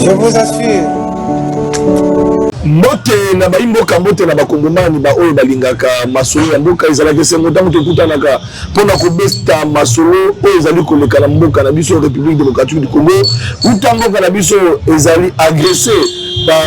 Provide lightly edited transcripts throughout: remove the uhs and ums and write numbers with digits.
Je vous assure. Mbote na baimboka mbote na bakongomani ba oyo balingaka masolo ya mboka ezalaki sengo ntango tokutanaka mpona kobesta masolo oyo ezali koleka na mboka na biso République démocratique du Congo uta mboka na biso ezali agressé par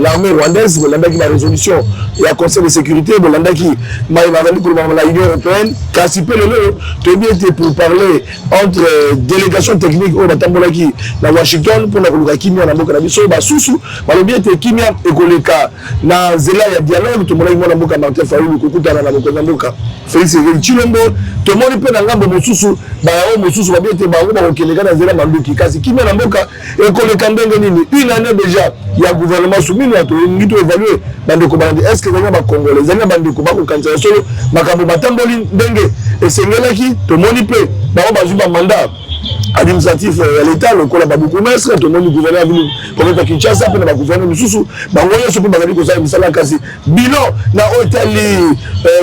l'armée rwandaise bolandaki ba résolution ya conseil de sécurité bolandaki bazali koloba na Union européenne kasi mpe lelo toyebi ete pour parler entre délégation technique oyo batambolaki na Washington mpona koluka kimia na mboka na biso basusu balobi ete kimia ekoleka na nzela ya dialogue tomolaki mwana mboka Martin Fayulu kokutana na mokonzi ya mboka Félix Tshilombo tomoni mpe na ngambo mosusu bayao mosusu babi ete bango bakokendeka na nzela manduki kasi kimia na mboka ekoleka ndenge nini une année déjà ya gouvernement soumino ya tolingi to évaluer bandeko bandi est-ce que ezali na bakongole ezali na bandeko bakokanisa solo makambo batamboli ndenge esengelaki tomoni mpe bango bazwi bamandat administratif ya l'État lokola babukumestre tomoni gouverneur venu kometa Kinshasa mpe na bagouverneur mosusu bango nyonso mpe bazali kozala misala kasi bilan na oyo etali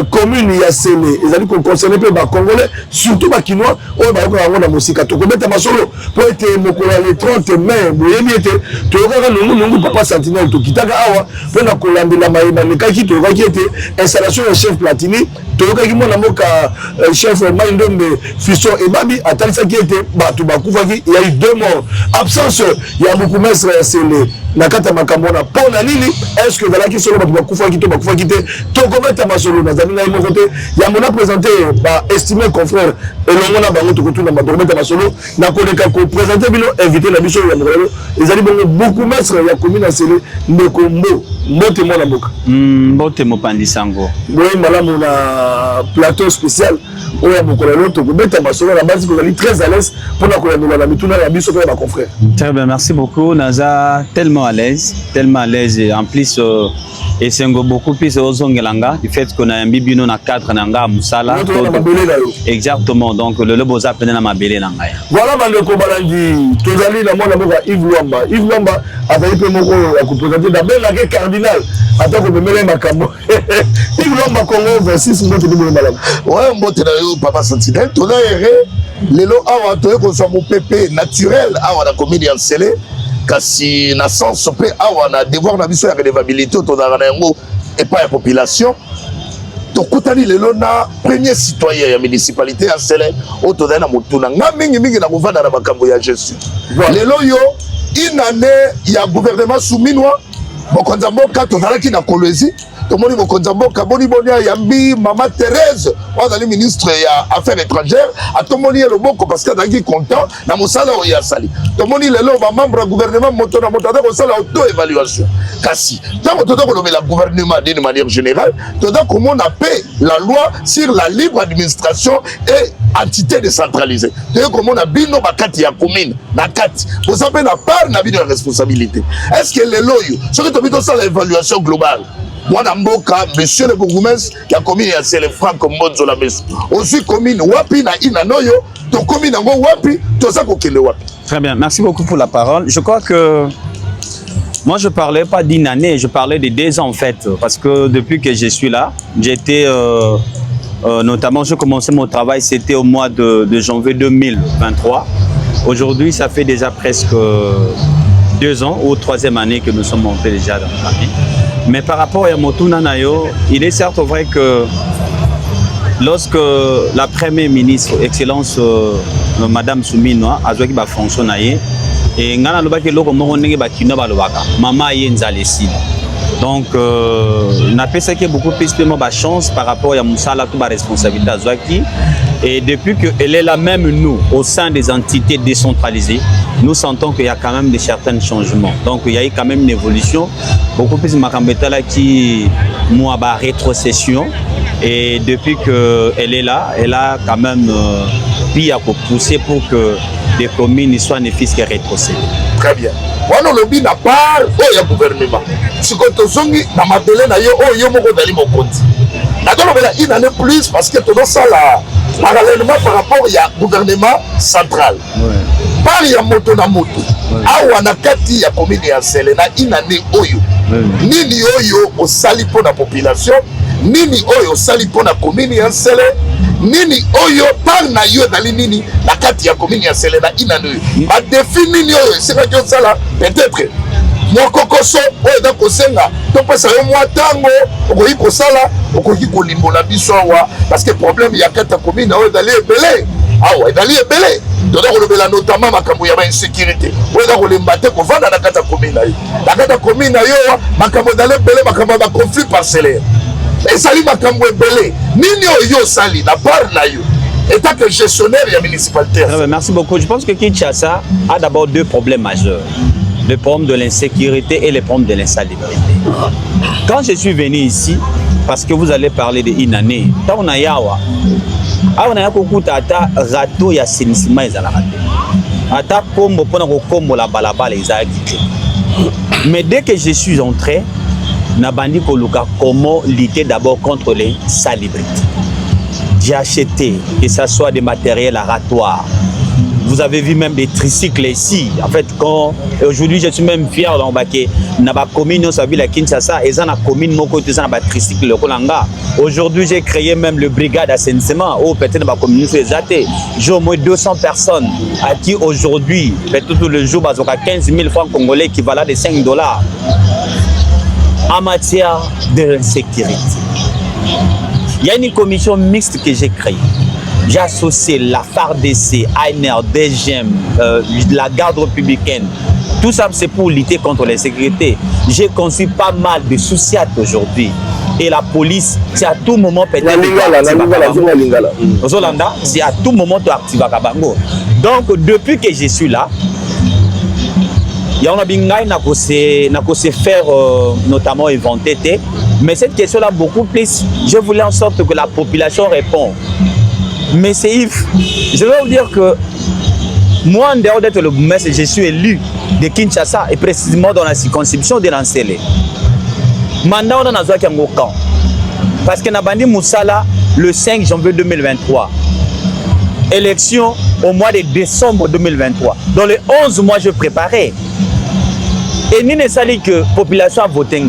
commune ya Sele ezali koconcerne mpe bacongolais surtout bakinois oyo bayoka yango na mosika tokobeta masolo mpo ete mokolo ya le 30 mai boyebi ete toyokaka nungunungu papa sentinelle tokitaka awa mpona kolandela mayeba lekaki toyokaki ete installation ya chef Platini toyokaki mwana mboka chef Maindombe Fiston Ebabi atalisaki ete bato bakufaki il y a eu 2 morts absence ya bukumestre ya Sele na kata makambo na pona nini est-ce que zalaki solo bato bakufaki to bakufaki te tokobeta masolo na zali na moko te ya mona présenter ba estimer confrère elongo na bango tokotuna ba tokobeta masolo na koleka ko présenter bino invité na biso ya mokolo ezali bongo bukumestre ya commune ya Sele ndekombo mbote mwana mboka mbote mopandisango boye malamu na plateau spécial oya mokolo tokobeta masolo na base kozali très à l'aise pour la kolandela na mituna ya biso pe ba confrère. Très bien, merci beaucoup Naza, tellement à l'aise et en plus et c'est beaucoup plus aux ongelanga du fait qu'on a un bibino na 4 nanga musala exactement donc le boza pena na mabele nanga voilà bandeko balandi tozali na mwana mboka Yves Luamba azali pe moko ya ko présenter d'abord la cardinal atako memele makambo Yves Luamba Congo 26 mbote bino malamu ouais mbote na yo papa sentinelle tona erré lelo awa toye ko so mo pepe naturel awa na commune ya Sele kasi na sens pe awa na devoir na biso ya redevabilité tozala na yango et pas la population tokutani lelo na premier citoyen ya municipalité ya Sele o tozala na motuna nga mingi na kovanda na makambo ya Jésus lelo yo une année ya gouvernement souminois mokonza mboka tozalaki na Kolwezi tomoni mokonza mboka boni yambi mama Thérèse wazali ministre ya affaires étrangères atomoni loboko parce que azalaki content na mosala oyo asali tomoni lelo ba membre ya gouvernement moto na moto azali kosala auto évaluation kasi ntango toza kolobela gouvernement d'une manière générale toza komona pe la loi sur la libre administration et entité décentralisée toye komona bino bakati ya commune na kati boza pe na part na bino ya responsabilité est-ce que lelo yo soki tobi tosala évaluation globale mwana mboka monsieur le bourgmestre qui a commis à Sele Franck Mbonzo la meso aussi commune wapi na inanoyo to commune ngo wapi to ça kokele wapi. Très bien, merci beaucoup pour la parole. Je crois que moi je parlais pas d'une année, je parlais de 2 ans en fait parce que depuis que je suis là, j'étais notamment je commençais mon travail c'était au mois de janvier 2023. Aujourd'hui, ça fait déjà presque 2 ans ou 3e année que nous sommes montés déjà dans la vie. Mais par rapport à Motuna Nayo, il est certes vrai que lorsque la première ministre, Excellence Madame Souminoa, a joué qui fonctionne, et ngana lobaki loko moronenge bakino balobaka, mama yenzale si. Donc, on a fait beaucoup plus de chance par rapport à Moussala, toute la responsabilité à Zouaki. Et depuis qu'elle est là, même nous, au sein des entités décentralisées, nous sentons qu'il y a quand même des certains changements. Donc, il y a eu quand même une évolution. Beaucoup plus de Makambetala qui m'a rétrocession. Et depuis qu'elle est là, elle a quand même poussé pour que les communes ne soient ne fût que rétrocédées. Très bien. Wana lobi na part oyo gouvernement sikoto zongi na mabele na yo oyo moko dali mokonzi na dolobela une année plus parce que tout ça là parallèlement par rapport à gouvernement central par ya moto na moto awa na kati ya commune ya Sele na une année oyo nini oyo osali pour la population nini oyo osali pour la commune ya Sele nini oyo par na yo dali nini la kati ya commune ya Nsele na inano ba défi nini oyo c'est que ça là peut-être mokokoso oyo da kosenga to pesa yo mwa tango okoki kosala okoki kolimbola biso awa parce que problème ya kati ya commune oyo dali ebele awa dali ebele toda kolobela notamment makambo ya insécurité oyo da kolemba te kovanda na kati ya commune na yo na kati ya commune na yo makambo dali ebele makambo ya conflit parcellaire ezali makambo ebele nini oyo sali na part na yo état que gestionnaire et municipalité. Merci beaucoup. Je pense que Kinshasa a d'abord deux problèmes majeurs. Le problème de l'insécurité et le problème de l'insalubrité. Quand je suis venu ici, parce que vous allez parler de Inané, on a yawa, on a beaucoup tata rato ya assainissement ezalaka te. Ata kombo pona ko kombo la balabala ezalaki. Mais dès que je suis entré, na bandi koluka comment lutter d'abord contre les salubrités. J'ai acheté, que ce soit des matériels aratoires. Vous avez vu même des tricycles ici. En fait, aujourd'hui, je suis même fier d'embarquer. Dans la commune, on s'habille à Kinshasa, et dans la commune, mon côté, dans la tricycle, le Kolanga. Aujourd'hui, j'ai créé même le brigade d'assainissement, ou peut-être dans la commune, c'est athées. J'ai au moins 200 personnes à qui aujourd'hui, peut-être tout le jour, il y a 15 000 francs congolais équivalent de $5 en matière de sécurité. Il y a une commission mixte que j'ai créée. J'ai associé la FARDC, ANR, DGM, la garde républicaine. Tout ça, c'est pour lutter contre l'insécurité. J'ai conçu pas mal de soucis aujourd'hui. Et la police, c'est à tout moment peut-être... C'est à tout moment tu actives à Kabango. Donc, depuis que je suis là, il y a un faire notamment inventer. Mais cette question-là, beaucoup plus, je voulais en sorte que la population réponde. Mais c'est Yves. Je veux vous dire que moi, en dehors d'être le bourgmestre, je suis élu de Kinshasa et précisément dans la circonscription de Nsele. Mandat, on a un camp. Parce que Nabandi Moussala, le 5 janvier 2023, élection au mois de décembre 2023. Dans les 11 mois, je préparais. Et ni ne sali que la population a voté.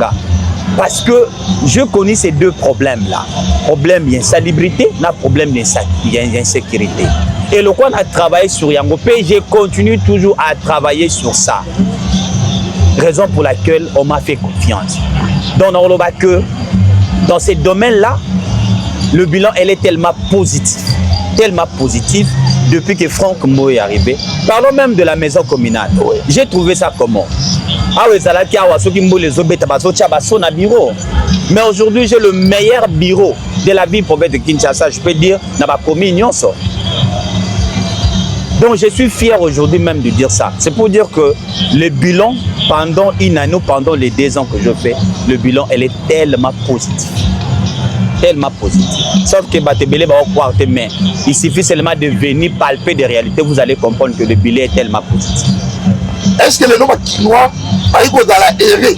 Parce que je connais ces deux problèmes-là. Problème d'insalubrité, problème d'insécurité. Et le quoi on a travaillé sur Yangopé, je continue toujours à travailler sur ça. Raison pour laquelle on m'a fait confiance. Donc on voit que dans ces domaines-là, le bilan elle est tellement positif depuis que Franck Mo est arrivé. Parlons même de la maison communale. J'ai trouvé ça comment? Mais aujourd'hui, j'ai le meilleur bureau de la ville province de Kinshasa, je peux dire, dans ma commune. Donc, je suis fier aujourd'hui même de dire ça. C'est pour dire que le bilan, pendant une année, pendant les 2 ans que je fais, le bilan, elle est tellement positif. Tellement positif. Sauf que Batebele va croire tes mains. Il suffit seulement de venir palper des réalités, vous allez comprendre que le bilan est tellement positif. Est-ce que le nom Kinois a eu dans la erreur?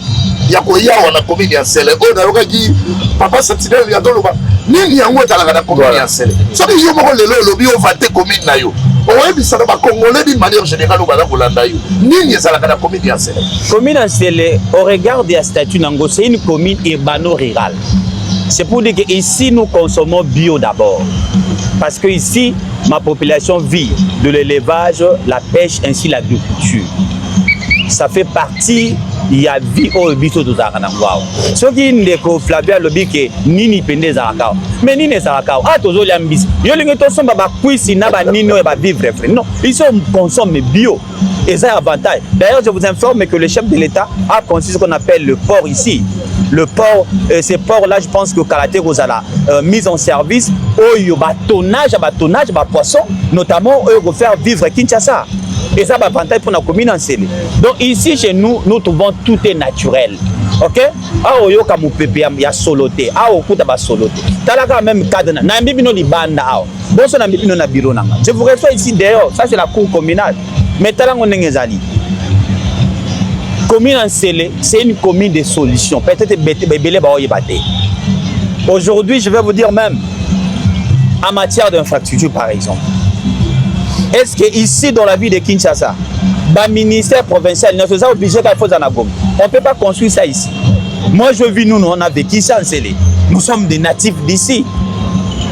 Il y a quoi on a commis un seul. On a regardé papa sentinelle il y a dans le bas. Ni yango ta la commis un seul. Ça veut dire que le lobby on va te commis na yo. On va ça va congolais d'une manière générale au bala Bolanda yo. Ni ça la commis un seul. Commune un seul au regard des statuts nango c'est une commune urbano-rurale. C'est pour dire que ici nous consommons bio d'abord. Parce que ici ma population vit de l'élevage, la pêche ainsi l'agriculture. Ça fait partie, il y a vie au bito de Zaranangwao. Ce qui n'est que Flavia lobby que nini pende Zarakao. Mais nini Zarakao, ah tozo liambis. Yo lingeto somba ba kuisi na ba nino e ba vivre frère. Non, ils sont consomment bio. Et ça avantage. D'ailleurs, je vous informe que le chef de l'État a conçu ce qu'on appelle le port ici. Le port, ces ports-là, je pense que Karaté Rosala mise en service, il y a tonnage, poisson, notamment pour faire vivre Kinshasa. Et ça va avantage pour la commune en Nsele. Donc ici chez nous, nous trouvons tout est naturel. Ok? Ah oyo kamu pepe ya soloté. Ah okuta ba soloté. Talaka même cadre na mbibino libanda ah. Bonso na mbibino na bureau nanga. Je vous reçois ici d'ailleurs, ça c'est la cour communale. Mais talango ngezali. Commune en Nsele, c'est une commune de solutions. Peut-être belé ba oyebate. Aujourd'hui, je vais vous dire même en matière d'infrastructure par exemple. Est-ce que ici dans la ville de Kinshasa, le ministère provincial ne faisait obligé qu'à faire on ne peut pas construire ça ici. Moi je vis nous on a vécu ça en Nsele. Nous sommes des natifs d'ici.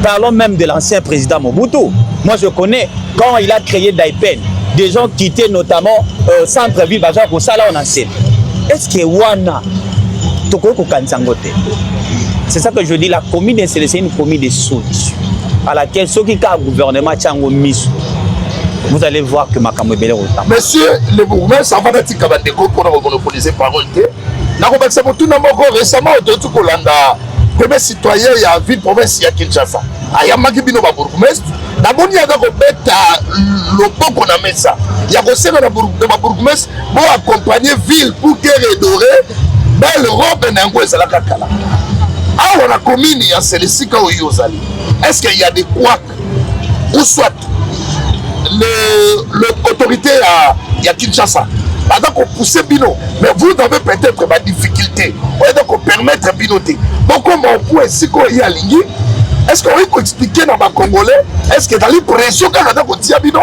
Parlons même de l'ancien président Mobutu. Moi, je connais, quand il a créé Daipen, des gens quittaient notamment centre-ville, pour ça là, on en sait. Est-ce que Wana, c'est ça que je dis, la commune c'est une commune de solutions à laquelle ceux qui ont le gouvernement Tchango Miso, vous allez voir que Makamou est belé autant. Monsieur le bourgmestre, ça va être Kabandeko pour nous monopoliser parole. Récemment, premier citoyen il y a ville province ya Kinshasa. Aya makibino ba bourgmestre. D'abord il y a ko beta loboko na mesa. Ya ko senga na bourgmestre pour accompagner ville pour que redorer belle robe na ngo ezala kakala. Ah on a commune ya Selesika o Yozali. Est-ce qu'il y a des couacs ou soit l'autorité à Kinshasa donc pousser Bino, mais vous avez peut-être ma difficulté. Donc permettre Binoté. Donc comment on peut ainsi qu'il y a ligne? Est-ce qu'on peut expliquer dans ma Congolais? Est-ce que dans les pressions quand on a Bino,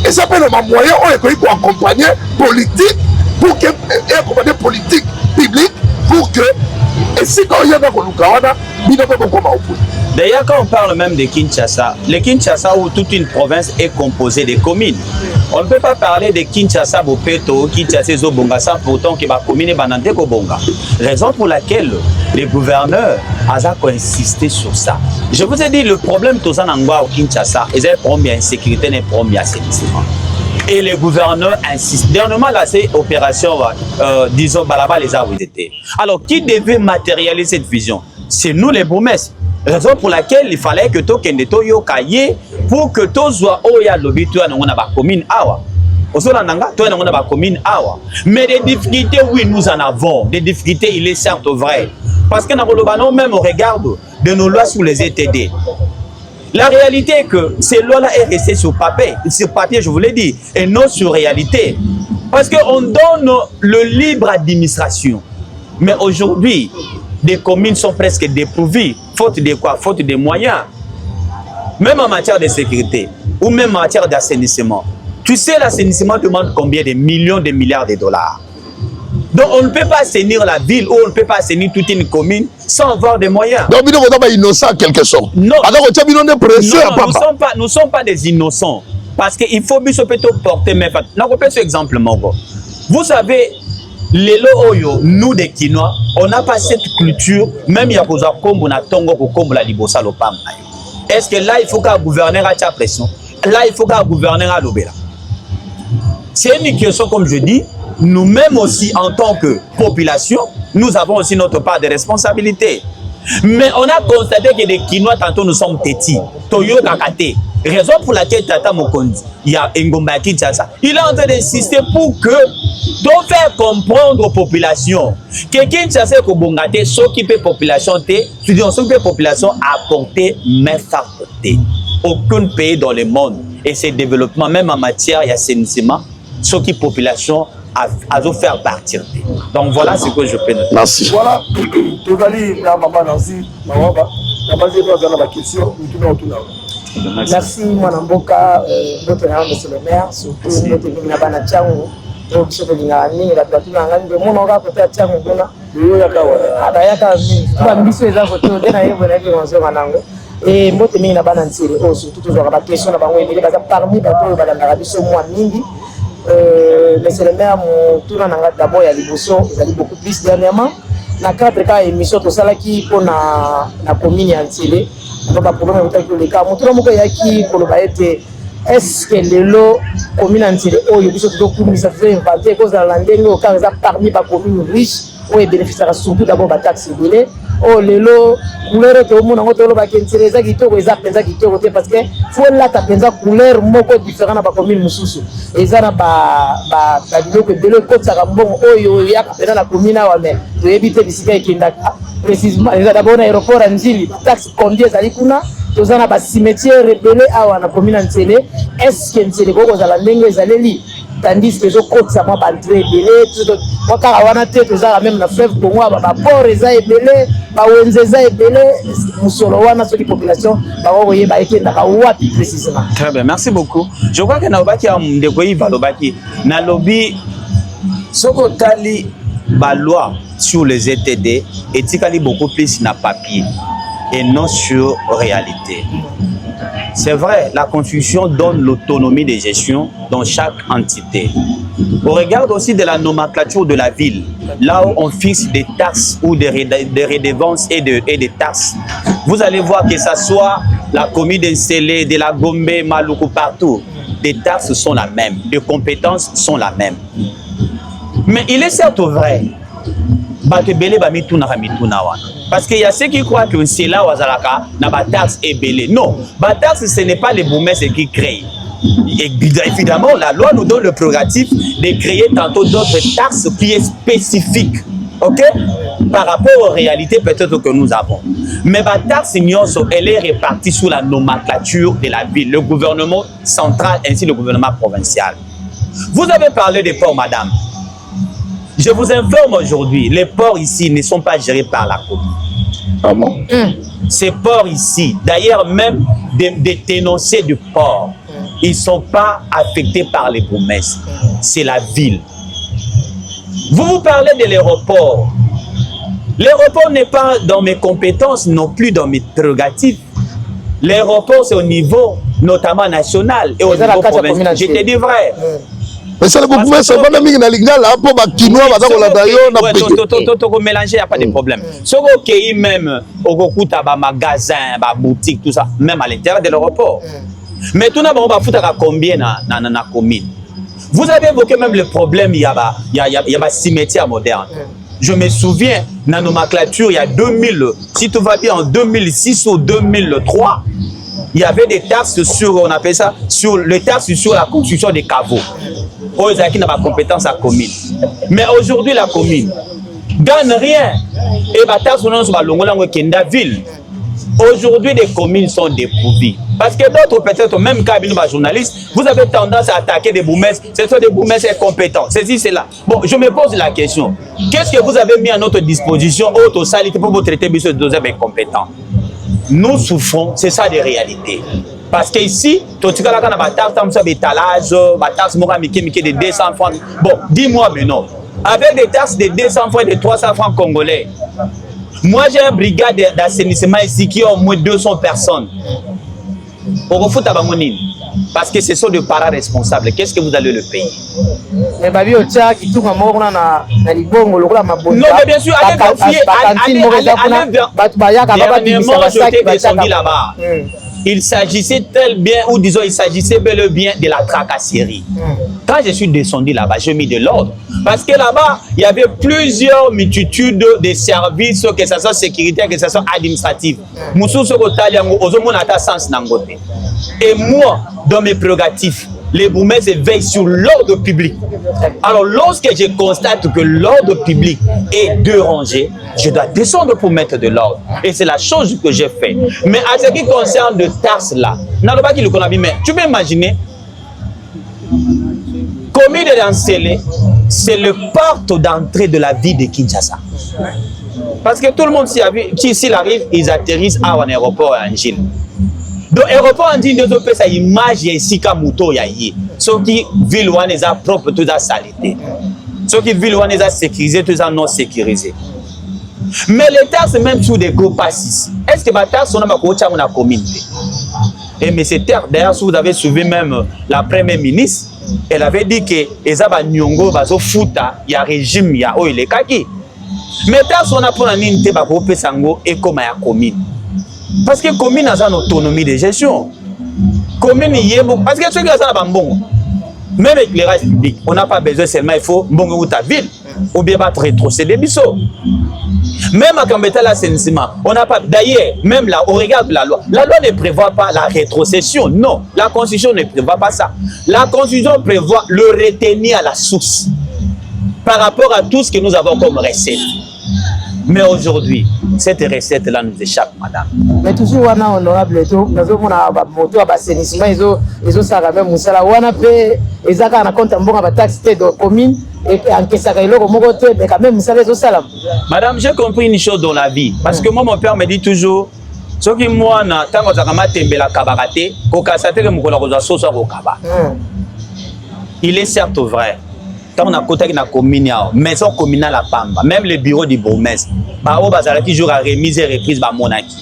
et ça peut être un moyen pour accompagner politique, pour que accompagner politique publique, pour que et si quand il y a dans le Kawana, Bino peut comment on peut. D'ailleurs, quand on parle même de Kinshasa, le Kinshasa où toute une province est composée de communes. On ne peut pas parler de Kinshasa, Bopeto, Kinshasa, Zobonga, sans pourtant que la commune est banante Kobonga. Raison pour laquelle les gouverneurs ont insisté sur ça. Je vous ai dit, le problème tout ça au Kinshasa, c'est un problème d'insécurité, un problème d'assainissement. Et les gouverneurs insistent. Dernièrement, là, c'est opération, disons, Balaba les a été. Alors, qui devait matérialiser cette vision? C'est nous les bourgmestres. Raison pour laquelle il fallait que tout kende to yo kaye pour que tout soit oya lobi to na ngona ba commune awa. Osola nanga to na ngona ba commune awa. Mais des difficultés oui nous en avons. Des difficultés il est certes vrai. Parce que na kolobano même on regarde de nos lois sur les ETD. La réalité est que ces lois-là est restées sur papier, je vous l'ai dit, et non sur réalité. Parce qu'on donne le libre administration. Mais aujourd'hui, des communes sont presque dépourvues. Faute de quoi? Faute de moyens. Même en matière de sécurité ou même en matière d'assainissement. Tu sais, l'assainissement demande combien de millions, de milliards de dollars. Donc on ne peut pas assainir la ville ou on ne peut pas assainir toute une commune sans avoir des moyens. Donc nous sommes innocents en quelque sorte. Non, nous ne sommes pas des innocents. Parce qu'il faut bien se porter mes faits. Je vais ce exemple. Vous savez, les loyaux, nous des Kinois, on n'a pas cette culture, même il y a des gens comme on a tongo comme la libosa lopam. Est-ce que là il faut qu'un gouverneur ait la pression? Là il faut qu'un gouverneur ait l'obéla. C'est une question comme je dis, nous-mêmes aussi en tant que population, nous avons aussi notre part de responsabilité. Mais on a constaté que les Kinois tantôt nous sommes têtis, Toyo Kakate. Raison pour laquelle Tata Mokondi, il y a Ngomba Kinshasa, il est en train d'insister pour que, de faire comprendre aux populations que Kinshasa est Kobongate, s'occuper de la population, s'occuper de la population à porter main forte. Aucun pays dans le monde et ses développements, même en matière d'assainissement, s'occupe de la population à faire partir. Donc voilà ce que je peux noter. Merci. Voilà, tout allez dans maman Nancy, maman, la base de la question, merci Mwanamboka, votre nom monsieur le maire, surtout notre ville na Tchango, donc ce que ngani la plateau ngani de mon ora côté Tchango bona, adayaka ba mbiso eza photo de na yebo na ki onzo manango et mbote mingi na bana ntiri o surtout toujours ba question na bango ebele baza parmi bato ba na biso mwa mingi. Monsieur le maire, tout le monde d'abord il y a l'émotion, il y a beaucoup plus dernièrement. Dans 4 cas émission tout ça là qui pour la commune entière. Donc pas problème avec le cas. Tout le monde il y a qui pour le bailler. Est-ce que les lots commune entière oh il y a surtout commune ça fait inventer cause dans l'andenne au cas parmi pas commune riche où il bénéficiera surtout d'abord ba taxe délai. Oh les lots couleur tout le monde en tolo ba kentire za kitoko eza penza kitoko parce que faut là ta penza couleur moko différent na ba commune mususu eza na ba biloko de le côté ça mbongo oyo ya kapena na commune wa mais to éviter bisika ekindaka précisément eza d'abord na aéroport Njili taxe combien za likuna tozana ba cimetière rebelle awa na commune Ntele est-ce que Ntele koko za la ndenge ezaleli tandis que zo côté ça moi ba entrée belé tout moi karawana te tozala même na fleuve Congo ba port eza ebele ba wenzeza ebele musolo wana sur la population ba oye ba ekenda ka wapi précisément. Très bien, merci beaucoup. Je crois que na obaki ya ndeko yi balobaki na lobby soko tali ba loi sur les ETD etikali beaucoup plus na papier. et non sur réalité. C'est vrai, la Constitution donne l'autonomie de gestion dans chaque entité. On regarde aussi de la nomenclature de la ville, là où on fixe des taxes ou des redevances et des taxes. Vous allez voir que ce soit la commune d'Ensélé, de la Gombe, Maluku, partout, les taxes sont les mêmes, les compétences sont les mêmes. Mais il est certes vrai, parce qu'il y a ceux qui croient que c'est là où la taxe est belé. Non, la taxe, ce n'est pas les bourgmestres qui créent. Évidemment, la loi nous donne le prérogatif de créer tantôt d'autres taxes qui est spécifique, ok, par rapport aux réalités peut-être que nous avons. Mais la taxe, elle est répartie sous la nomenclature de la ville, le gouvernement central ainsi que le gouvernement provincial. Vous avez parlé des ports, madame. Je vous informe aujourd'hui, les ports ici ne sont pas gérés par la commune. Ah bon? Ces ports ici, d'ailleurs même des ténoncés du port, ils ne sont pas affectés par les bourgmestres. C'est la ville. Vous parlez de l'aéroport. L'aéroport n'est pas dans mes compétences, non plus dans mes prérogatives. L'aéroport, c'est au niveau notamment national et au niveau provincial. Je te dis vrai. Mais ça, le gouvernement, c'est pas un ami qui n'a là pour ma quinoa, madame, on l'a d'ailleurs, on a tout mélanger, il n'y a pas de problème. Ce qui est même au Gokuta, magasin, boutique, tout ça, même à l'intérieur de l'aéroport. Mais tout d'abord, on va foutre à combien dans la commune. Vous avez évoqué même le problème, il y a un cimetière moderne. Je me souviens, dans la nomenclature, il y a 2000, si tout va bien, en 2006 ou 2003, il y avait des taxes sur, on appelle ça, sur les taxes sur la construction des caveaux. Qui n'a pas compétence à la commune. Mais aujourd'hui, la commune gagne rien. Et la taxe sur la ville. Aujourd'hui, les communes sont dépourvues. Parce que d'autres, peut-être, même quand vous êtes journaliste, vous avez tendance à attaquer des bourgmestres. Ce sont des bourgmestres incompétents. Ceci, c'est là. Bon, je me pose la question. Qu'est-ce que vous avez mis à notre disposition, autre salité, pour vous traiter de deux incompétents? Nous souffrons, c'est ça des réalités. Parce qu'ici, tu as des taxes de 200 francs. Bon, dis-moi maintenant, avec des taxes de 200 francs et de 300 francs congolais, moi j'ai une brigade d'assainissement ici qui a au moins 200 personnes. On refoute à Bamonine. Parce que ce sont des parents responsables. Qu'est-ce que vous allez le payer? Non, mais bien sûr, allez vérifier. Dernièrement, j'étais descendu là-bas. Il s'agissait ou disons, il s'agissait bel et bien de la tracasserie. Quand je suis descendu là-bas, j'ai mis de l'ordre. Parce que là-bas, il y avait plusieurs multitudes de services, que ce soit sécuritaire, que ce soit administratif. Et moi, dans mes prérogatives, les bourgmestres veillent sur l'ordre public. Alors, lorsque je constate que l'ordre public est dérangé, je dois descendre pour mettre de l'ordre. Et c'est la chose que j'ai fait. Mais à ce qui concerne de taxes là, tu peux imaginer, commune d'Ensélé, c'est le porte d'entrée de la ville de Kinshasa. Parce que tout le monde, s'il arrive, ils atterrissent à un aéroport à Angile. Donc, l'aéroport en dit que sa image ici comme moto yaye. Ceux qui ville ou les a propre toute la saleté. Ceux qui ville ou les a sécurisé tout ça non sécurisé. Mais l'État c'est même sur des gros passes. Est-ce que l'État sont dans la communauté? Et mais c'est d'ailleurs si vous avez suivi même la première ministre, elle avait dit que les aba nyongo bazo futa ya régime ya o ile kaki. Mais l'État sont pour la ninte ba ko pesango et comme ya commune. Parce que la commune a une autonomie de gestion. Commune parce que ceux qui ont bon, même avec l'éclairage public, on n'a pas besoin seulement, il faut bon ta ville ou bien battre rétrocéder biso. Même à Kambeta l'assainissement, on n'a pas. D'ailleurs, même là, on regarde la loi ne prévoit pas la rétrocession. Non, la Constitution ne prévoit pas ça. La Constitution prévoit le retenir à la source par rapport à tout ce que nous avons comme recette. Mais aujourd'hui, cette recette-là nous échappe, madame. Mais toujours, on a honorable, nous avons moto à l'assainissement, ils ont ça même, on a fait, ils ont compte en bon à la taxe de commune, et en caisse à l'eau, mais quand même, ça les salam. Madame, j'ai compris une chose dans la vie, parce que moi, mon père me dit toujours, ce qui moi, tant que ça m'a tembe la cabarate, il est certes vrai. Quand on a côté na commune, maison communale à Pamba, même le bureau du bourgmestre, bah au bazar toujours à remise et reprise bah monaki.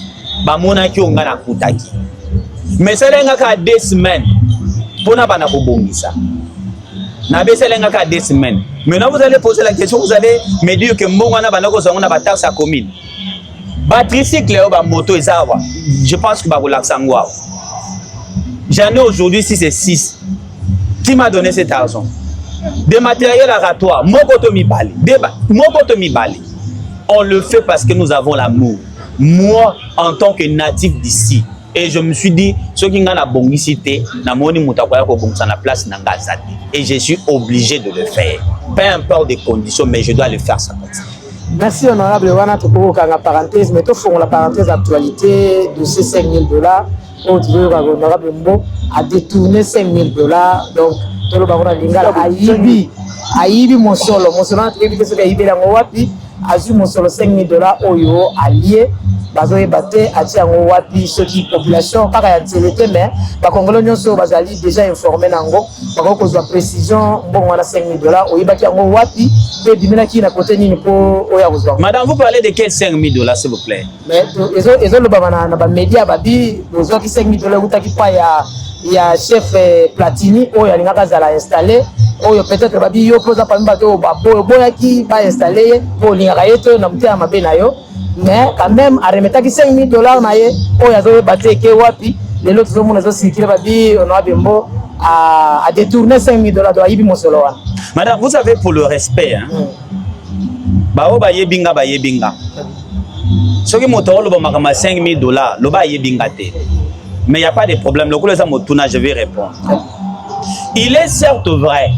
bamona ki onga na kutaki. Mais ça lenga ka 2 semaines pour na bana kobongisa. Na besa lenga ka 2 semaines. Maintenant vous allez poser la question, vous allez me dire que mbongo na bana ko zongo na bataxe à commune. Ba tricycle ou ba moto ezawa. Je pense que ba relaxangwa. J'en ai aujourd'hui 6 et 6. Qui m'a donné cet argent? Des matériels aratoires, on le fait parce que nous avons l'amour. Moi, en tant que natif d'ici, et je me suis dit, ceux qui ont la bongicité, et je suis obligé de le faire. Peu importe des conditions, mais je dois le faire ça. Merci honorable Wana Toko Kanga parenthèse, mais tout font la parenthèse actualité de ces $5 000. Honorable Mbo a détourné $5 000, donc tolo bakona lingala aibi mosolo na tebite soka ibela ngowapi azu mosolo $5 000 oyo allié bazoye baté atia ngowapi soki population kaka ya télé mais ba congolais nyonso bazali déjà informé nango bako kozwa précision mbongo na $5 000 oyibaki yango wapi pe bimena ki na côté nini po oya kozwa. Madame, vous parlez de quel $5 000 s'il vous plaît? Mais ezo lo bana na ba média babi bozo ki $5 000 utaki pa ya chef Platini oyo alingaka zala installé oyo peut-être babi yo poza pa mbato baboyo boyaki ba installé po lingaka yeto na mutia mabe na yo mais quand même aremetaki $5 000 na ye oyo azo baté ke wapi lelo tuzo mona zo sikile babi honorable Mbo a détourné $5 000 do ayibi mosolo wana. Madame, vous savez, pour le respect hein. Bao ba yebinga ba yebinga. Soki moto lo ba makama $5 000 lo ba yebinga te. Mais il n'y a pas de problème. Le coup de je vais répondre. Il est certes vrai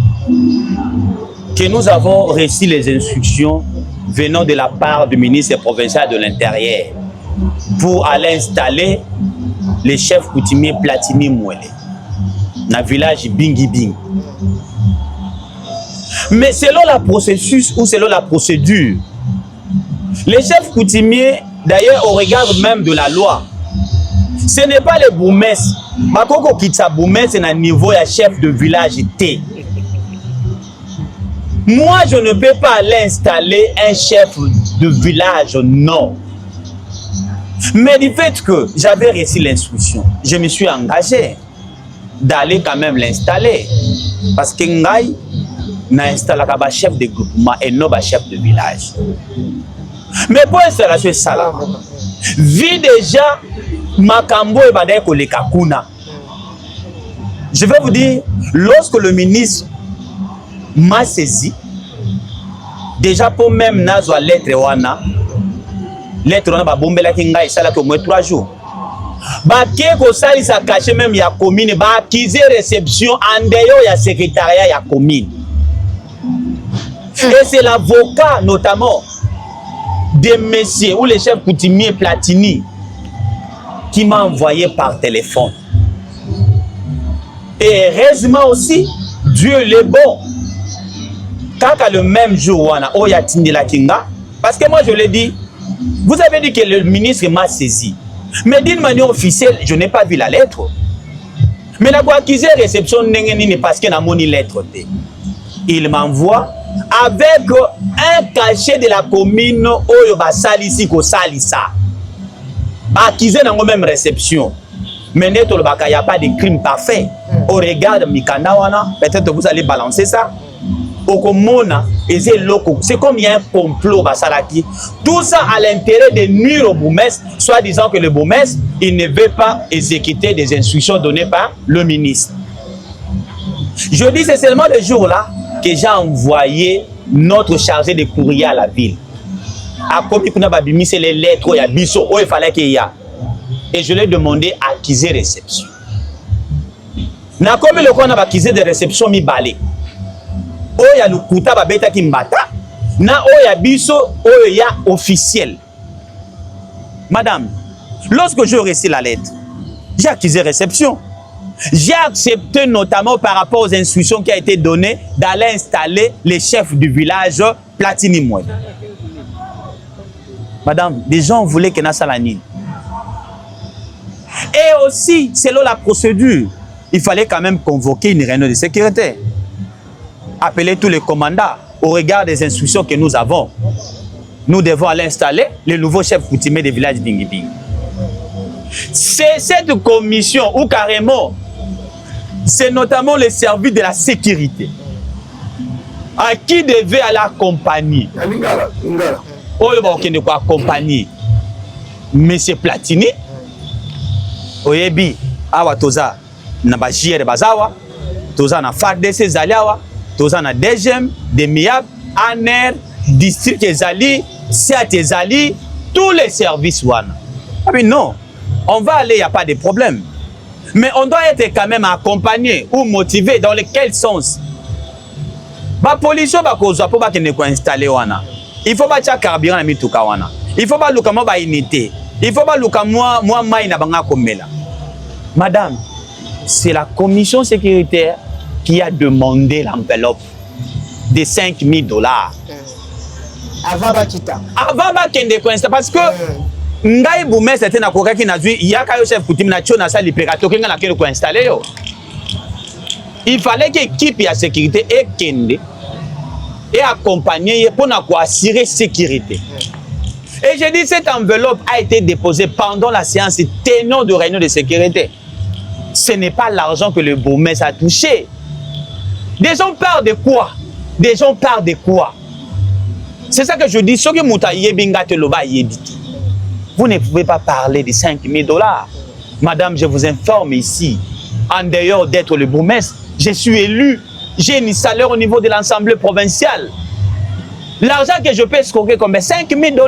que nous avons reçu les instructions venant de la part du ministre provincial de l'Intérieur pour aller installer les chefs coutumiers Platini Mwele dans le village Bingi Bing. Mais selon la processus ou selon la procédure, les chefs coutumiers, d'ailleurs au regard même de la loi, ce n'est pas les bourgmestres. Bakoko kitsa bourgmestre na niveau ya chef de village T. Moi, je ne peux pas aller installer un chef de village, non. Mais du fait que j'avais reçu l'instruction, je me suis engagé d'aller quand même l'installer. Parce que Ngaï n'a installé qu'un chef de groupement et non un chef de village. Mais pour installer ça, vu déjà Makambo et Badeko le Kakuna, je vais vous dire, lorsque le ministre m'a saisi, déjà pour même Nazwa lettre wana, lettre wana ba bombela kinga isala ko moins 3 jours. Ba keko sali sa caché même ya commune ba acquise réception en dehors ya secrétariat ya commune. Et c'est l'avocat notamment des messieurs ou les chefs coutumiers Platini qui m'a envoyé par téléphone. Et heureusement aussi, Dieu est bon. Quand le même jour, parce que moi je l'ai dit, vous avez dit que le ministre m'a saisi. Mais d'une manière officielle, je n'ai pas vu la lettre. Mais la acquise réception parce qu'il n'a pas de lettre. Il m'envoie avec un cachet de la commune où Salisi ko Salisa. Acquise n'a même réception. Mais il n'y a pas de crime parfait. Au regard de Mikanawana, peut-être que vous allez balancer ça. C'est comme il y a un complot. Tout ça à l'intérêt de nuire au bourgmestre, soit disant que le bourgmestre il ne veut pas exécuter des instructions données par le ministre. Je dis c'est seulement le jour-là que j'ai envoyé notre chargé de courrier à la ville. À Komi c'est les lettres, il y a Bisso, il fallait qu'il y a. Et je lui ai demandé à acquiser réception. Na comme le qu'on a acquisé de réception mi balé. Oya lukuta babeta kimbata. Na oya biso oya officiel. Madame, lorsque j'ai reçu la lettre, j'ai acquisé réception. J'ai accepté notamment par rapport aux instructions qui ont été données d'aller installer les chefs du village Platini Mwele. Madame, des gens voulaient que na salanine. Et aussi, selon la procédure, il fallait quand même convoquer une réunion de sécurité. Appeler tous les commandants au regard des instructions que nous avons. Nous devons aller installer les nouveaux chefs coutumiers des villages Bingi Bing. C'est cette commission ou carrément, c'est notamment le service de la sécurité à qui devait aller accompagner. Qui quoi accompagner Monsieur Platini. Oyebi, awa toza na bajiere bazawa, toza na FARDC zaliawa, toza na DGM, DEMIAB, ANER, district ezali, SEAT ezali, tous les services wana. Ah mais non, on va aller, il n'y a pas de problème. Mais on doit être quand même accompagné ou motivé dans quel sens. Ba police ba kozwa po ba kende ko installer wana. Il faut ba tia carburant na mituka wana. Il faut ba luka mo ba unité. Il faut pas luka moi mai na banga komela. Madame, c'est la commission sécuritaire qui a demandé l'enveloppe de $5,000. Avant Bakita. Avant Bakende Coinsta, parce que Ngai Boumé c'était na koka qui na zui yaka yo chef coutume na tio na sali perato kenga na kende ko installer yo. Il fallait que l'équipe de sécurité ait kende et accompagner pour assurer sécurité. Et j'ai dit cette enveloppe a été déposée pendant la séance tenant de réunion de sécurité. Ce n'est pas l'argent que le bourgmestre a touché. Des gens parlent de quoi? Des gens parlent de quoi? C'est ça que je dis. Vous ne pouvez pas parler de $5,000. Madame, je vous informe ici, en dehors d'être le bourgmestre, je suis élu. J'ai une salaire au niveau de l'Assemblée provinciale. L'argent que je peux escroquer comme $5,000.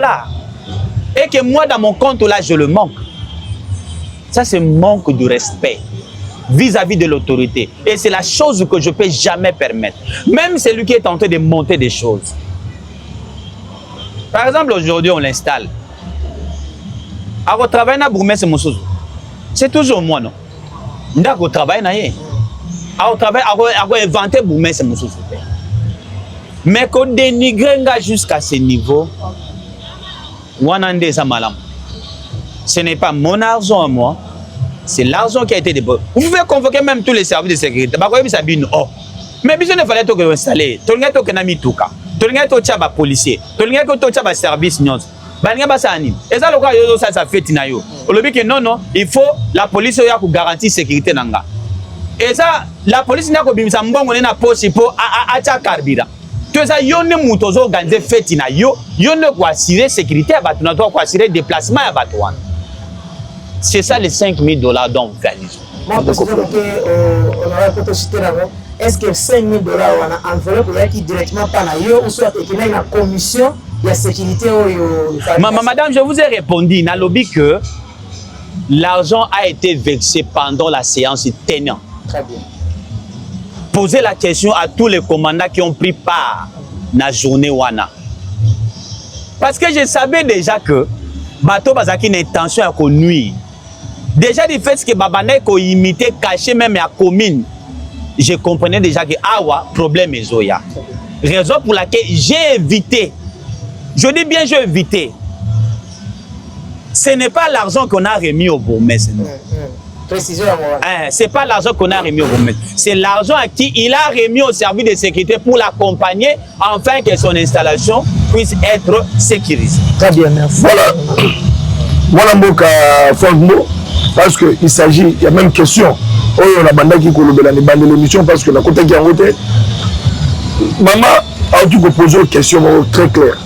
Et que moi, dans mon compte, là, je le manque. Ça, c'est manque de respect vis-à-vis de l'autorité. Et c'est la chose que je ne peux jamais permettre. Même celui qui est en train de monter des choses. Par exemple, aujourd'hui, on l'installe. À travailler na bourgmestre Moussouzou. C'est toujours moi, non? Ndako travaille na ye. À travailler, à inventer bourgmestre Moussouzou. Mais qu'on dénigre jusqu'à ce niveau, ce n'est pas mon argent à moi, c'est l'argent qui a été déposé. Vous pouvez convoquer même tous les services de sécurité. Mais il ne fallait pas installer. Tout le monde a mis tout cas. Tout le monde a mis policier. Tout le monde a mis service. Et ça, ça fait tinayo. Non, non, il faut la police pour garantir la sécurité. Et ça, la police n'a pas besoin de poste pour carburant. Tout ça, yon ne moutozo organiser fête na yo, yon ne quoi assurer sécurité à bateau, na quoi assurer déplacement à bateau. C'est ça les $5,000 dont vous faites. Moi, parce que on aurait pu citer là-bas. Est-ce que $5,000 on a enveloppe qui directement par la yo ou soit qu'il y a une commission de sécurité au Madame, je vous ai répondu, n'a lobby que l'argent a été versé pendant la séance tenant. Très bien. Poser la question à tous les commandants qui ont pris part dans la journée wana. Parce que je savais déjà que bateau bazaki une intention à nuire. Déjà du fait que babana ko imiter caché même à commune. Je comprenais déjà que awa problème est zoya. Raison pour laquelle j'ai évité. Je dis bien j'ai évité. Ce n'est pas l'argent qu'on a remis au bourgmestre. C'est pas l'argent qu'on a remis au bourgmestre. C'est l'argent à qui il a remis au service de sécurité pour l'accompagner afin que son installation puisse être sécurisée. Très bien, merci. Voilà Mboka Fongmo, parce qu'il s'agit, il y a même question. On a banda qui kolobela ni bande l'émission parce que la côté qui a voté. Maman a dû poser une question très claire.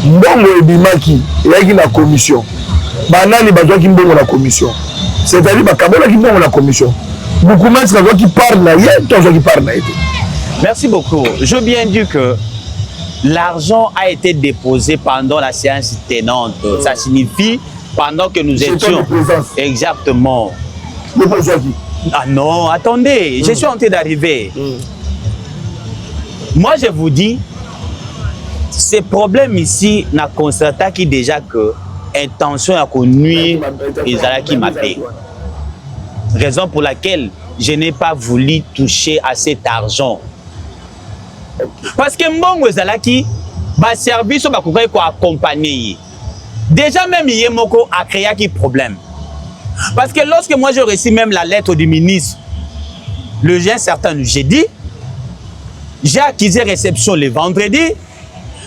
Mbongo ebimaki et la commission. Banani bazwa ki mbongo la commission. C'est-à-dire bakabola ki mbongo la commission. Beaucoup de gens qui parlent là, il y a des gens qui parlent là. Merci beaucoup. Je viens dire que l'argent a été déposé pendant la séance tenante. Ça signifie pendant que nous étions. Exactement. Ah non, attendez, je suis en train d'arriver. Moi, je vous dis, ce problème ici n'a constaté qui déjà que intention à nuire Isaac qui m'a payé. Raison pour laquelle je n'ai pas voulu toucher à cet argent. Parce que mon Zalaki, ma service va accompagner. Déjà même hier moko a créé un problème. Parce que lorsque moi j'ai reçu même la lettre du ministre, le jeudi certain jeudi, j'ai accusé réception le vendredi.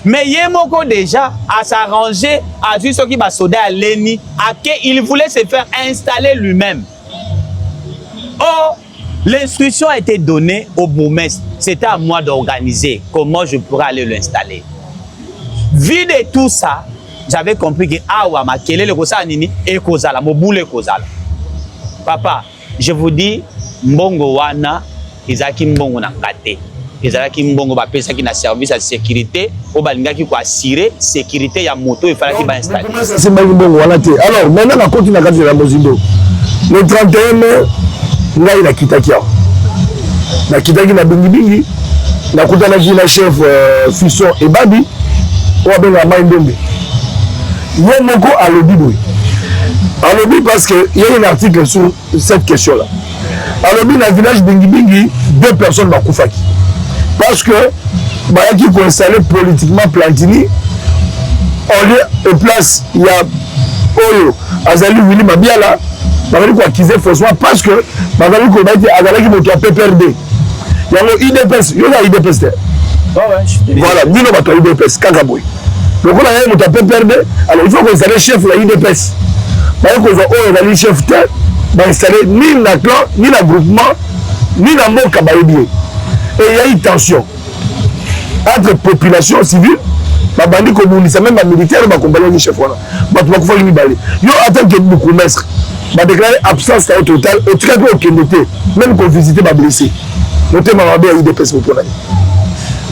Mais Yemoko déjà a s'arrangé à dire ce qui va sauter à Leni, à qu'il voulait se faire installer lui-même. Or, l'instruction a été donnée au bourgmestre. C'était à moi d'organiser comment je pourrais aller l'installer. Vu de tout ça, j'avais compris que Awa Makele le Kosa Nini et Kozala, Moboule Kozala. Papa, je vous dis, Mbongo Wana, Izaki Mbongo Nakate. Izaki Mbongo Bapesa qui na service à sécurité, au Balinga qui ko assurer sécurité ya moto, il fallait qu'il va installer. C'est Mbongo Wana. Alors, maintenant, on continue à garder la Mozindo. Le 31 mai, ngai na kitaki awa na kitaki na bingi nakutanaki na chef Fisson Ebabi oyo abenga Mai Ndombe ye moko alobi boye alobi parce que il y a un article sur cette question là alobi na village bingi 2 personnes bakufaki parce que bayaki koinstaller politiquement Plantini au lieu de place il y a oyo azali Willy Mabiala bakali koaccuser faussement parce que bakali kobaiti azalaki moto ya PPRD yango IDPS yo na IDPS te voilà bino bato ya IDPS kaka boye lokola ye moto ya PPRD alors il faut koinstaller chef ya IDPS baye kozwa oyo ezali chef te bainstalle ni na clan ni na groupement ni na mboka bayebi ye et ya eu tension entre population civile babandi kobundisa même bamilitaire bakombalaki chef wana bato bakufaki mibale yo en tant que bourgmestre déclaré absence totale et tu as aucune été même qu'on visiter ma blessé notamment ma belle IDPS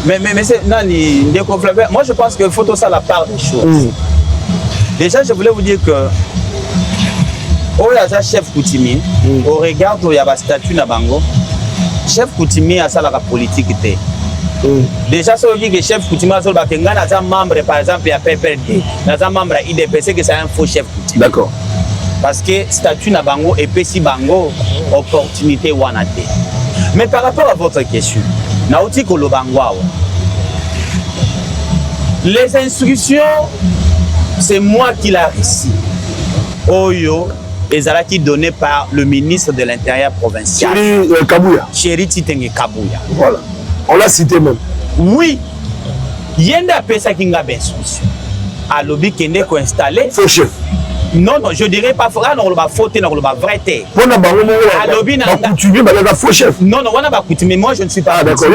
mais c'est nani moi je pense que faut tout ça la part des choses. Déjà je voulais vous dire que au la chef coutumier au regard où il y a statut na bango chef coutumier a ça la politique était déjà ce qui est chef coutumier sur bakenga na membre par exemple ya PPRD na membre IDPS que c'est un faux chef coutumier. D'accord. Parce que statut na bango et puis si bango opportunité wanate. Mais par rapport à votre question, naoti ko lobangwa les instructions c'est moi qui l'a reçu. Oyo ezalaki donné par le ministre de l'Intérieur provincial. Chéri Kabouya. Chéri Titenge Kabouya. Voilà. On l'a cité même. Oui. Yenda pesa kinga ben instruction. Alobi kende ko installer faux chef. Non, je dirais pas faux. Non, on va faute, non, on va vrai. Pour na bango coutumier ba faux chef. Non, on va coutumier. Moi, je ne suis pas. Ah d'accord.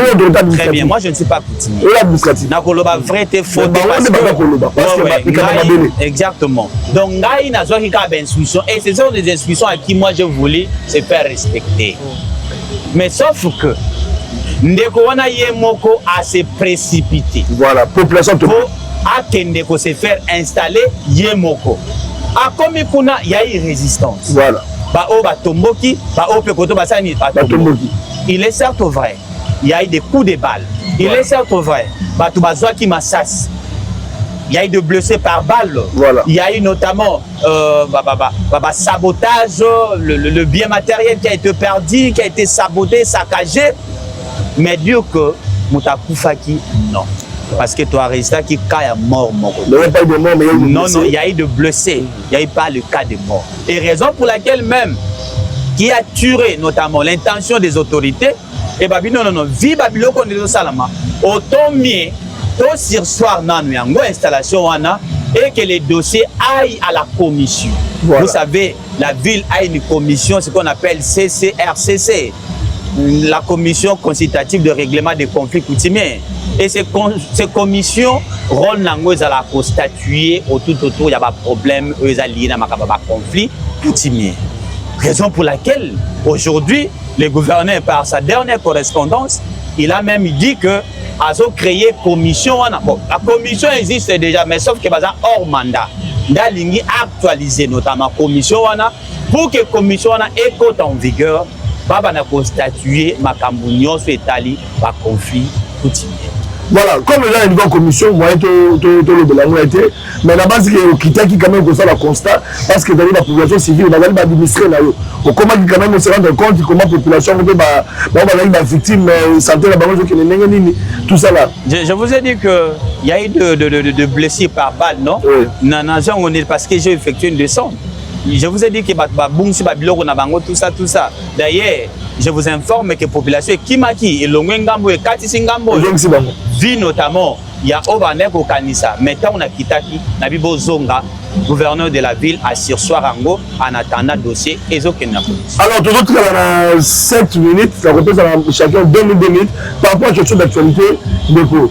Très bien. Moi, je ne suis pas coutumier. Et l'administratif. Na koloba vrai faute parce que exactement. Donc ngai na zo ki ka ben instruction et ce sont des instructions à qui moi je voulais se faire respecter. Mais sauf que ndeko wana ye moko a se précipiter. Voilà, population tout. Akende ko se faire installer ye moko. A comme il y a eu résistance. Voilà. Il est certes vrai. Il y a eu des coups de balle. Il est certes vrai. Il y a eu des blessés par balle. Voilà. Il y a eu notamment sabotage, le bien matériel qui a été perdu, qui a été saboté, saccagé. Mais dire que Moutakoufaki, non. Parce que toi, Resta qui est mort, mort. Non, non, il y a eu de blessés. Il n'y a eu pas le cas de mort. Et raison pour laquelle même, qui a tué notamment l'intention des autorités, et Babi, non, vie Babylone qu'on est au Salama, autant mieux, tout sur soir, installation, et que les dossiers aillent à la commission. Voilà. Vous savez, la ville a une commission, ce qu'on appelle CCRCC, la commission consultative de règlement des conflits coutumiers. Et ces commissions, rôle nangoz à la constatuer autour il y a pas problème, eux liés dans conflit coutumier. Raison pour laquelle aujourd'hui le gouverneur par sa dernière correspondance, il a même dit que Azo créé commission. Bon, la commission existe déjà, mais sauf que bazar hors mandat. D'aligner actualiser notamment commission pour que commission écoute en vigueur. Baba na constatuer ma cambunion sur Italie par conflit coutumier. Voilà, comme là il y a une commission, moi le été, mais la base qui est quand même comme ça la constat parce que dans la population civile, on va administrer là. Comment quand même on se rend compte comment la population va victime santé la balance tout ça là. Je vous ai dit que il y a eu de blessés par balle, non? Oui. On est parce que j'ai effectué une descente. Je vous ai dit que tout ça. D'ailleurs, je vous informe que la population est Kimaki, et Longwengambo et Katisingambo, vit notamment, il y a Obanek au Kanisa, maintenant on a Kitaki, Nabibo Zonga, gouverneur de la ville, à Sirsoarango, en attendant le dossier, et Zokena. Alors, tout autres, on a 7 minutes, ça représente chacun 2 minutes, par rapport à la question d'actualité, de cours.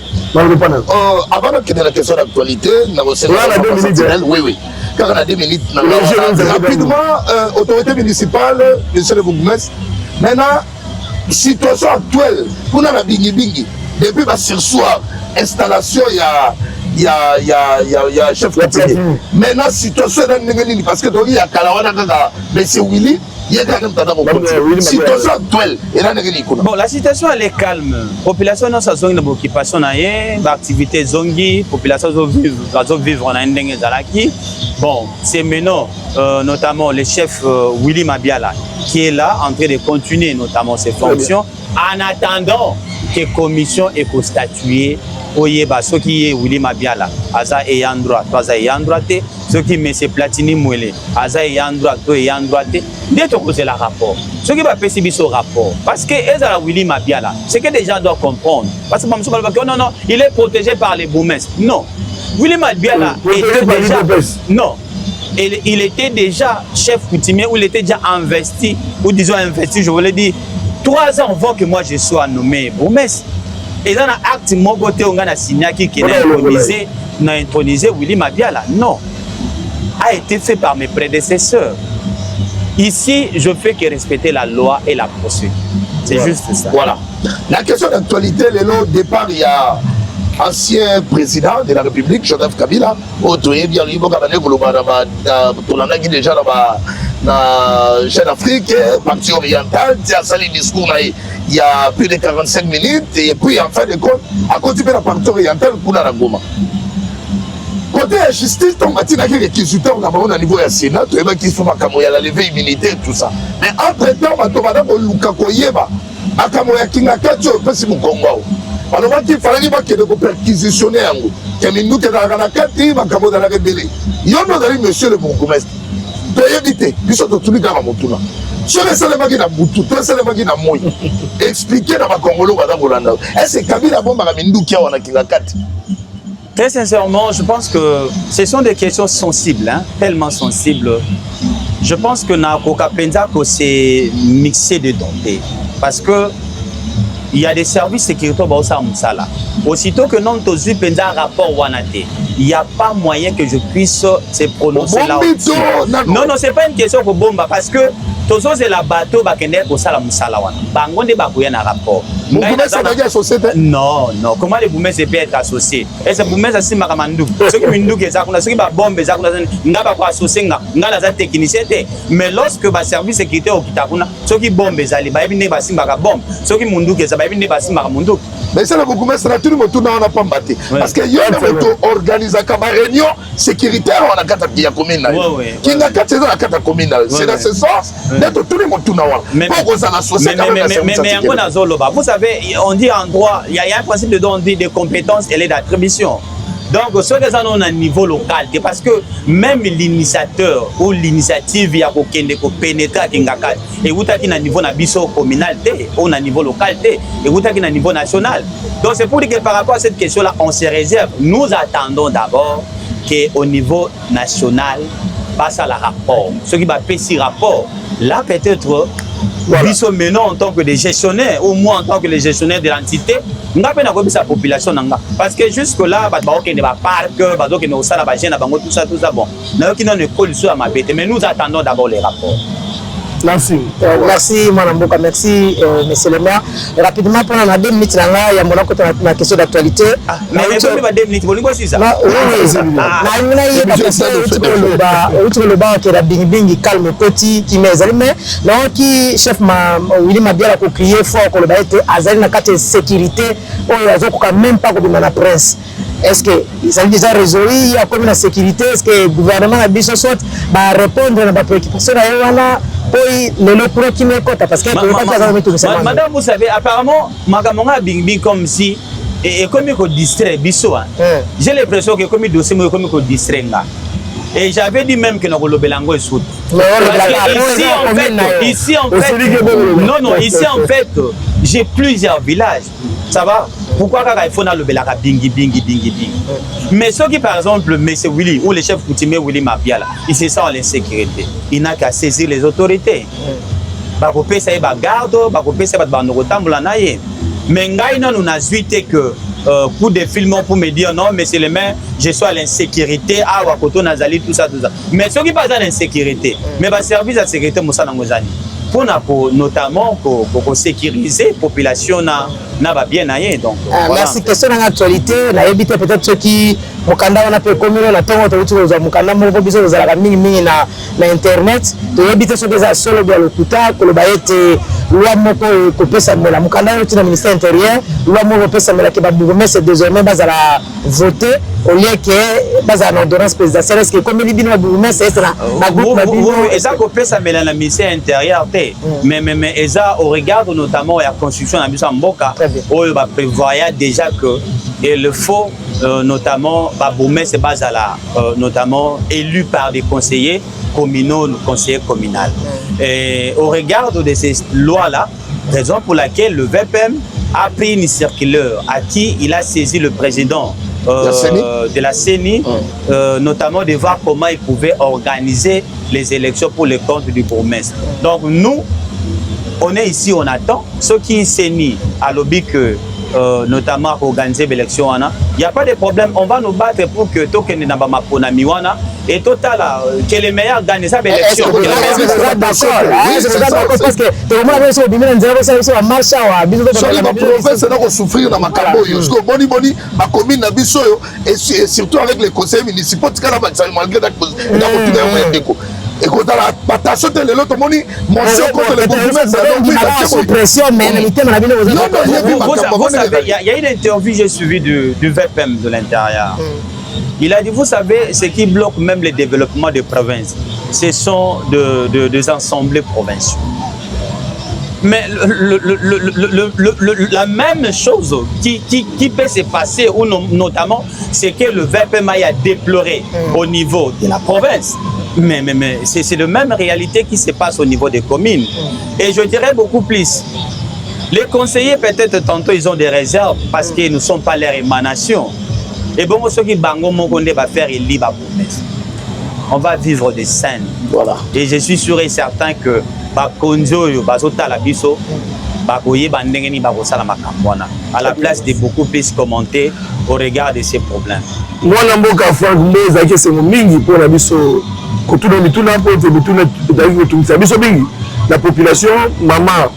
Avant de quitter la question d'actualité, oui. Car on a 2 minutes. Rapidement, autorité municipale, monsieur le bourgmestre, maintenant, situation actuelle, pour la bingi, depuis le sursoir, installation, il y a chef coutumier. Maintenant, situation est parce que il y a Kalawana, monsieur Willy, il y a quand même situation actuelle. Bon, la situation elle est calme. La population n'a pas d'occupation, d'activité zongi, la population va vivre en Indengezalaki. Bon, c'est maintenant notamment le chef Willy Mabiala qui est là en train de continuer notamment ses fonctions en attendant que la commission est constituée. Oyeba, ce qui est Willy Mabiala, Aza et Yandroit, Aza et Yandroit, ce qui met ses platini mouillés, Aza et Yandroit, et Yandroit, dès que vous avez le rapport, ce qui va percevoir ce rapport, parce que Ezra Willy Mabiala, c'est que les gens doivent comprendre, parce que non, il est protégé par les bourgmestres. Non, Willy Mabiala était déjà, non, il était déjà chef coutumier, ou il était déjà investi, ou disons investi, je voulais dire, 3 ans avant que moi je sois nommé bourgmestre. Et dans l'acte, mon côté, on a signé qui a intronisé Willy Mabiala. Non, a été fait par mes prédécesseurs. Ici, je fais que respecter la loi et la procédure. C'est juste ça. Voilà. La question d'actualité, au départ, il y a ancien président de la République, Joseph Kabila, déjà dans la Jeune Afrique, parti oriental, qui a sali discours il y a plus de 45 minutes, et puis en fin de compte, à continuer la partie orientale pour la Goma. Côté justice, on va dire que les résultats au niveau du Sénat, tu vois qu'ils sont à la levée immunité et tout ça. Mais entre-temps, on va dire que Luka Koyeba, à Kamoya Kingakacho, on peut se Mukongo. Alors, il fallait que de perquisitionner en haut. Que nous, que dans la carte, il va dans la rébellion. Il y a un monsieur le bourgmestre. Tu as évité, ils sont tous les gars à Moutuna. Je vais seulement dire à Moutou, tu seulement dire à Moui. Expliquer dans ma Congolo, Madame Bolanda. Est-ce que Kabila Bomba Mindou qui a un Kingakati? Très sincèrement, je pense que ce sont des questions sensibles, hein, tellement sensibles. Je pense que Nakoka Penzako s'est mixé de dompter. Parce que il y a des services sécuritaires au Moussala. Aussitôt que non, tu as un rapport Wanate, il n'y a pas moyen que je puisse se prononcer là. Non, ce n'est pas une question pour Bomba parce que tout ça c'est la bateau qui est au Moussala. Bangon de Bakouya un rapport. Non, comment les boumets peuvent être associés? Et ces boumets associés Makamandou. Ceux qui m'indouent que ça, ceux qui va bomber, ça, n'a pas associé, n'a pas technicien. Mais lorsque le service sécurité au Kitakuna, ceux qui bombent, ils allaient ne pas simba bombe. Ceux qui m'indouent que ça va ne pas simba mondou. Mais c'est le bourgmestre tout le monde n'a pas battu. Parce que il y a une organisation comme réunion sécuritaire on a quatre qui a commune. Qui n'a quatre dans la quatre commune. C'est dans ce sens d'être tout le monde tout n'a. Mais vous savez, on dit en droit, il y a un principe de don de compétences et d'attribution. Donc, ce que ça a un niveau local, parce que même l'initiateur ou l'initiative, il y a pénétrer à Kingakat, et vous avez un niveau communal, ou un niveau local, et vous avez un niveau national. Donc, c'est pour dire que par rapport à cette question-là, on se réserve. Nous attendons d'abord qu'au niveau national, passe à la rapport. Ce qui va faire ce rapport, là, peut-être, nous maintenant en tant que des gestionnaires, ou moi en tant que les gestionnaires de l'entité, nous avons sa population. Parce que jusque-là, nous avons des parcs, nous avons des salles, tout ça, bon. Nous avons une école sur ma bête, mais nous attendons d'abord les rapports. Merci. Merci, Mme Mboka. Merci, monsieur le maire. Rapidement, pendant la 2 minutes, il y a une question d'actualité. Mais il y a 2 minutes, vous voulez ça? Oui, oui. Calme, petit, qui met mais non, qui chef Willy Mabiala a crié fort que le bail était Azali n'a qu'à sécurité, on n'a même pas comme la presse. Est-ce que ça a déjà résolu, il y a comme la sécurité, est-ce que le gouvernement a besoin de répondre à la préoccupation parce que madame, vous savez, apparemment, Magamanga Bing comme si, et comme il faut distraire, j'ai l'impression que comme il dossier, comme il faut distraire. Et j'avais dit même que nous Belango est sous. Ici en fait, j'ai plusieurs villages. Ça va? Pourquoi il faut le Belaka bingi. Mais ceux qui, par exemple, M. Willy ou le chef coutumier Willy Mabiala, il se sent en insécurité. Il n'a qu'à saisir les autorités. Bakopé ça y va garde, bakopé ça va mais nous avons suité que coup de film pour me dire non, mais c'est le même, je suis à l'insécurité, à Wakoto Nazali, tout ça. Mais ceux qui passent à l'insécurité, mais le service de sécurité, pour notamment pour sécuriser la population n'a bien aillé. Donc, merci. Question dans l'actualité, on a évité peut-être ceux qui mukanda on appelle comme on attend on utuza mukanda mo biso za mingi na internet to éviter ceux qui za solo bien le kuta ko le baete loi moko ko pesa mola mukanda yo na ministère intérieur loi moko pesa mola ke ba bourgmestre désormais bazala voter au lieu que bazala ordonnance présidentielle est-ce que comme il dit na bourgmestre est là na groupe et ça ko pesa mola na ministère intérieur mais eza au regard notamment la construction na biso mboka oyo ba prévoyait déjà que il faut notamment Baboumé c'est Bazala, notamment élu par des conseillers communaux, conseillers communaux. Et au regard de ces lois-là, raison pour laquelle le VPM a pris une circulaire à qui il a saisi le président de la CENI, notamment de voir comment il pouvait organiser les élections pour le compte du bourgmestre. Donc nous, on est ici, on attend. Ceux qui CENI à lobby que notamment à organiser l'élection, il n'y a pas de problème. On va nous battre pour que Token Nabama Ponamiwana et Total, que les meilleurs gagnent sa élection. Parce que tout le monde est bien en marche. Souffrir dans ma cabo, boni, ma commune et surtout avec les conseils municipaux, malgré la et quand la patation de l'autre moni mention contre les bourgmestres vous savez il y a une interview j'ai suivi du VPM de l'intérieur. Il a dit vous savez ce qui bloque même le développement des provinces ce sont des assemblées provinciaux. Mais la même chose qui peut se passer, ou notamment, c'est que le VPM a déploré au niveau de la province. Mais c'est la même réalité qui se passe au niveau des communes. Et je dirais beaucoup plus. Les conseillers, peut-être, tantôt, ils ont des réserves parce qu'ils ne sont pas leur émanation. Et bon, ceux qui bango mokonde va faire, ils livrent à promesse. On va vivre des scènes. Voilà. Et je suis sûr et certain que à la place de beaucoup plus commenter au regard de ces problèmes. Moi, Namboka Frank Moza, qui c'est mon mingi pour la biso, la population, maman,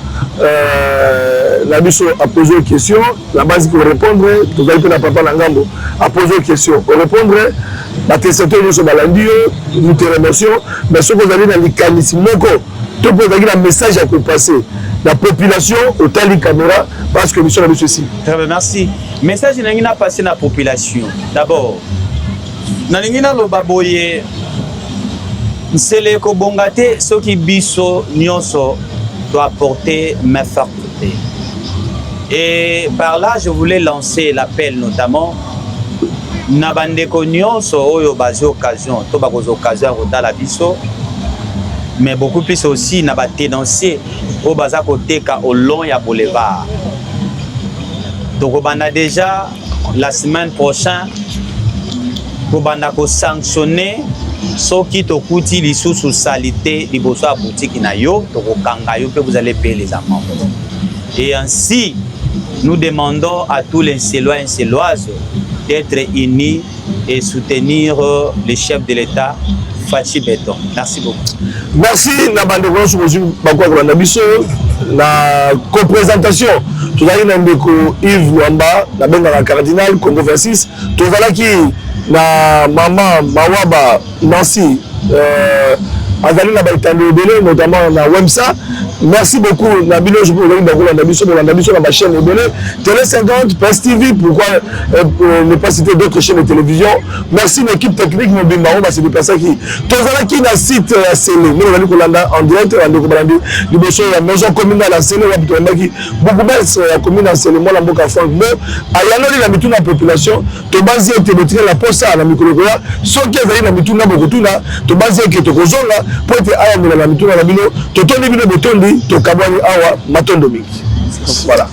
la biso a posé une question, la base pour répondre, tout à l'heure, papa Langambo a posé une question. Pour répondre, la question de Balandio, nous te remercions, mais ce que vous avez dans les canismes, tout pour un message à passer. La population au tali caméra parce que nous sommes ceci. Très bien, merci. Message n'a passé la population. D'abord, Naningina lo baboye, c'est le kobongate, ce qui biso nyonso doit apporter ma faculté. Et par là, je voulais lancer l'appel notamment. Nabandeko nyonso oyo bazi occasion, to bakoz occasion dans la biso. Mais beaucoup plus aussi n'a pas dénoncé au bazar côté au long ya boulevard. Donc on a déjà la semaine prochaine on a sanctionné ceux qui te coûtent les sous-salité les bosses à boutique na yo to kangayo que vous allez payer les amendes. Et ainsi nous demandons à tous les Célois et Céloises d'être unis et soutenir les chefs de l'État. Fachi Béton. Merci beaucoup. Merci Nabandeko Soumouzou Bakwa Nabiso. La co-présentation, tout à l'heure, Yves Luamba, la benga cardinal, Congo 26. Tout à l'heure, la maman Mawaba Nancy, Azali Nabaitano Bele, notamment la Wemsa. Merci beaucoup. Nabilo, je peux vous dire dans ma chaîne Télé 50, Presse TV. Pourquoi ne pas citer d'autres chaînes de télévision? Merci l'équipe technique Mobimba. C'est des personnes qui. Tous qui na site à Célé. Nous allons en direct. La maison communale à Célé. Beaucoup de la commune à Célé. Moi, la Mboka Franck. Mais à la mituna la population. Tu bases et tu la poste à la micro-gola. Sans qu'il y ait la mituna Bogotuna. Tu bases et tu te rejoins là. Pour être à la mituna la bilo. Tu tournes le bouton. To kabani awa matondo mingi. Voilà.